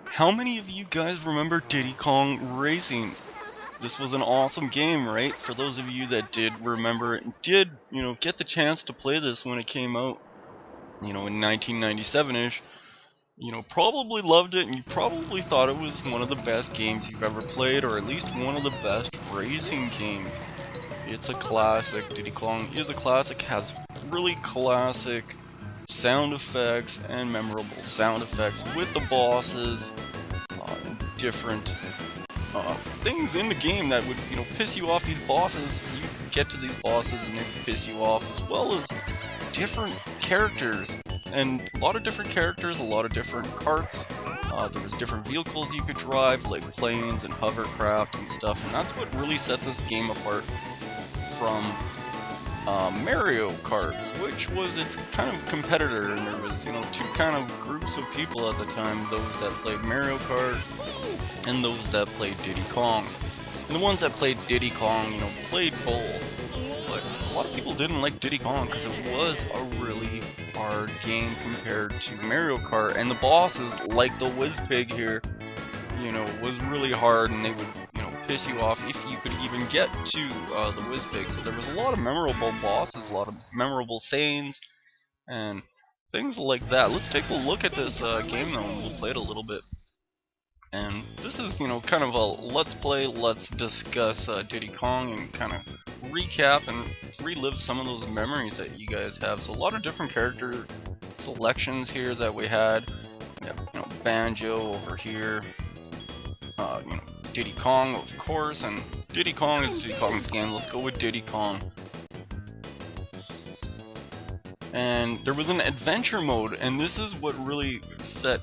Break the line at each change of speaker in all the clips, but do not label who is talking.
How many of you guys remember Diddy Kong Racing? This was an awesome game, right? For those of you that did remember it and did, get the chance to play this when it came out, in 1997-ish, probably loved it and you probably thought it was one of the best games you've ever played, or at least one of the best racing games. It's a classic. Diddy Kong is a classic, has really classic sound effects and memorable sound effects with the bosses, and different things in the game that would, piss you off. These bosses, you get to these bosses and they piss you off, as well as different characters, and a lot of different characters, a lot of different carts. There was different vehicles you could drive, like planes and hovercraft and stuff, and that's what really set this game apart from Mario Kart, which was its kind of competitor. And there was, two kind of groups of people at the time: those that played Mario Kart and those that played Diddy Kong. And the ones that played Diddy Kong, played both. But a lot of people didn't like Diddy Kong because it was a really hard game compared to Mario Kart, and the bosses, like the Whiz Pig here, was really hard, and they would, piss you off if you could even get to the Whiz Pig. So there was a lot of memorable bosses, a lot of memorable sayings, and things like that. Let's take a look at this game though, and we'll play it a little bit. And this is, kind of a let's play, let's discuss Diddy Kong, and kind of recap and relive some of those memories that you guys have. So a lot of different character selections here that we had. We have, Banjo over here. Diddy Kong, of course, and Diddy Kong is Diddy Kong's game. Let's go with Diddy Kong. And there was an adventure mode, and this is what really set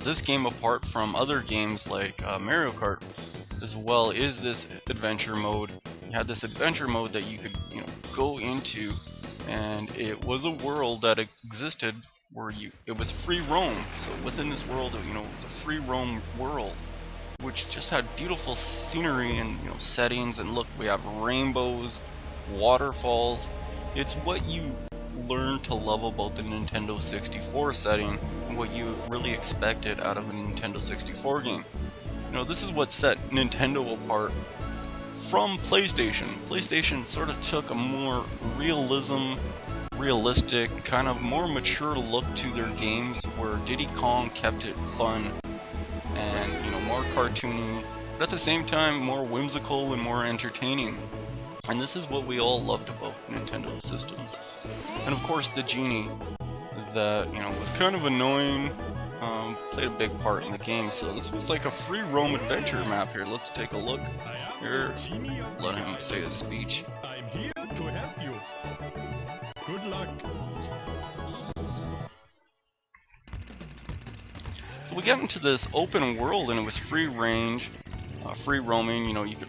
this game apart from other games like Mario Kart as well, is this adventure mode. You had this adventure mode that you could, go into, and it was a world that existed where it was free roam. So within this world, it was a free roam world, which just had beautiful scenery and settings. And look, we have rainbows, waterfalls. It's what you learn to love about the Nintendo 64 setting, and what you really expected out of a Nintendo 64 game. This is what set Nintendo apart from PlayStation. PlayStation sort of took a more realistic, kind of more mature look to their games, where Diddy Kong kept it fun and, more cartoony, but at the same time more whimsical and more entertaining. And this is what we all loved about Nintendo systems. And of course the genie that, was kind of annoying, played a big part in the game. So this was like a free roam adventure map here. Let's take a look here. Let him say his speech.
I'm here to help you. Good luck.
So we get into this open world, and it was free range, free roaming. You could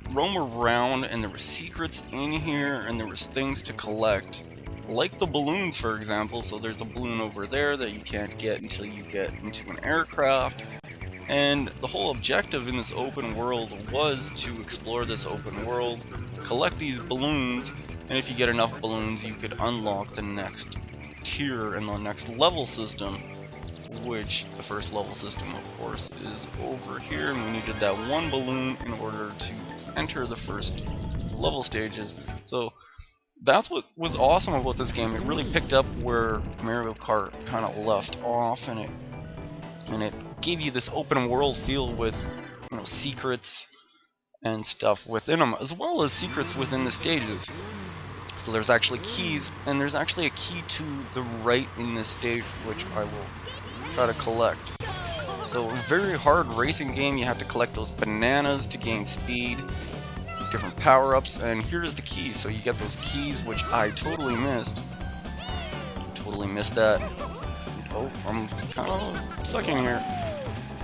roam around, and there were secrets in here, and there was things to collect, like the balloons, for example. So there's a balloon over there that you can't get until you get into an aircraft. And the whole objective in this open world was to explore this open world, collect these balloons, and if you get enough balloons, you could unlock the next tier and the next level system, which the first level system, of course, is over here. And we needed that one balloon in order to enter the first level stages. So that's what was awesome about this game. It really picked up where Mario Kart kind of left off, and it gave you this open world feel with, secrets and stuff within them, as well as secrets within the stages. So there's actually keys, and there's actually a key to the right in this stage, which I will try to collect. So a very hard racing game. You have to collect those bananas to gain speed, different power-ups, and here's the key. So you get those keys, which I totally missed. Totally missed that. Oh, I'm kind of sucking here.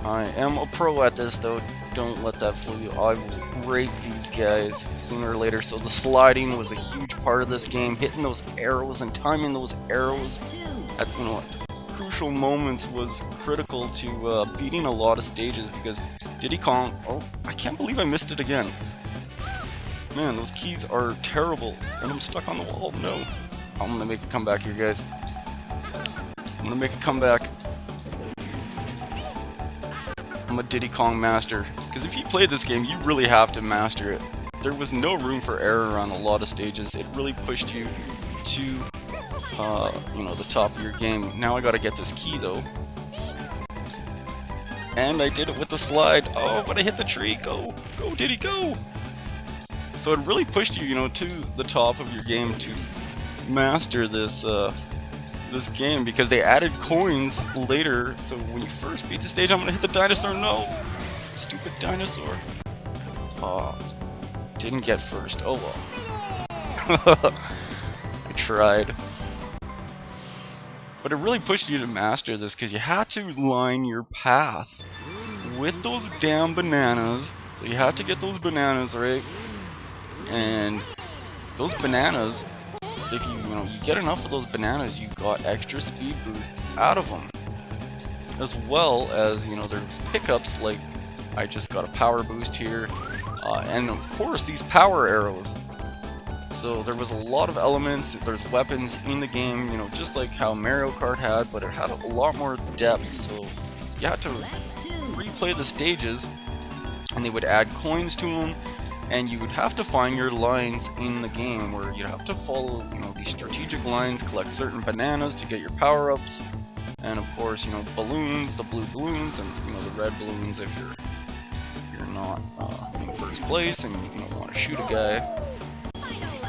I am a pro at this, though. Don't let that fool you. I will rape these guys sooner or later. So the sliding was a huge part of this game. Hitting those arrows and timing those arrows at crucial moments was critical to beating a lot of stages, because Diddy Kong. Oh, I can't believe I missed it again. Man, those keys are terrible, and I'm stuck on the wall. No, I'm gonna make a comeback here, guys. I'm gonna make a comeback. I'm a Diddy Kong master. Because if you play this game, you really have to master it. There was no room for error on a lot of stages. It really pushed you to, you know, the top of your game. Now I gotta get this key though. And I did it with the slide. Oh, but I hit the tree. Go, go, Diddy, go! So it really pushed you, you know, to the top of your game to master this this game, because they added coins later. So when you first beat the stage, I'm gonna hit the dinosaur. No, stupid dinosaur. Oh, didn't get first. Oh well. I tried. But it really pushed you to master this, because you had to line your path with those damn bananas. So you have to get those bananas right, and those bananas, if you get enough of those bananas, you got extra speed boosts out of them, as well as, you know, there's pickups like I just got a power boost here, and of course these power arrows. So there was a lot of elements. There's weapons in the game, you know, just like how Mario Kart had, but it had a lot more depth. So you had to replay the stages, and they would add coins to them, and you would have to find your lines in the game where you'd have to follow, you know, these strategic lines, collect certain bananas to get your power-ups, and of course, you know, balloons, the blue balloons, and, you know, the red balloons if you're not in first place and you want to shoot a guy.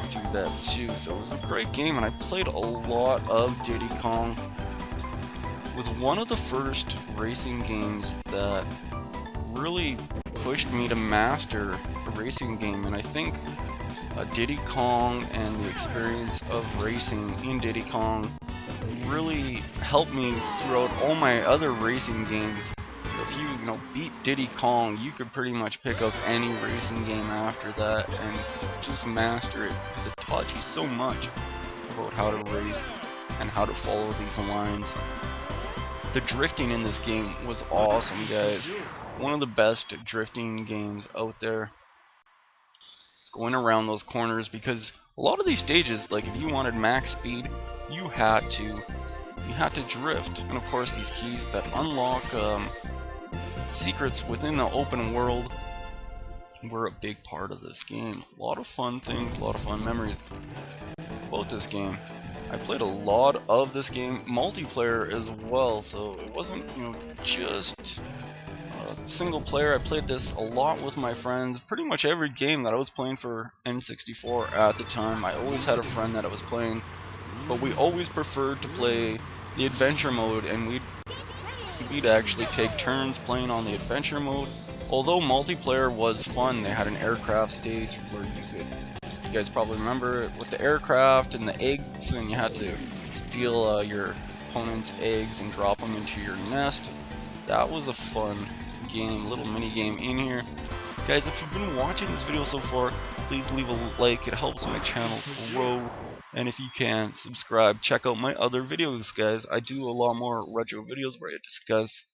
Do that too. So it was a great game, and I played a lot of Diddy Kong. It was one of the first racing games that really pushed me to master a racing game, and I think Diddy Kong and the experience of racing in Diddy Kong really helped me throughout all my other racing games. So if you know, beat Diddy Kong, you could pretty much pick up any racing game after that and just master it, because it taught you so much about how to race and how to follow these lines. The drifting in this game was awesome, guys. One of the best drifting games out there. Going around those corners, because a lot of these stages, like if you wanted max speed, you had to drift. And of course these keys that unlock secrets within the open world were a big part of this game. A lot of fun things, a lot of fun memories about this game. I played a lot of this game multiplayer as well, so it wasn't, you know, just single player. I played this a lot with my friends. Pretty much every game that I was playing for N64 at the time, I always had a friend that I was playing, but we always preferred to play the adventure mode, and we'd actually take turns playing on the adventure mode. Although multiplayer was fun, they had an aircraft stage where you guys probably remember it, with the aircraft and the eggs, and you had to steal your opponent's eggs and drop them into your nest. That was a fun game, little mini game in here. Guys, if you've been watching this video so far, please leave a like. It helps my channel grow. And if you can, subscribe. Check out my other videos, guys. I do a lot more retro videos where I discuss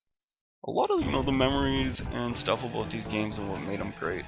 a lot of, you know, the memories and stuff about these games and what made them great.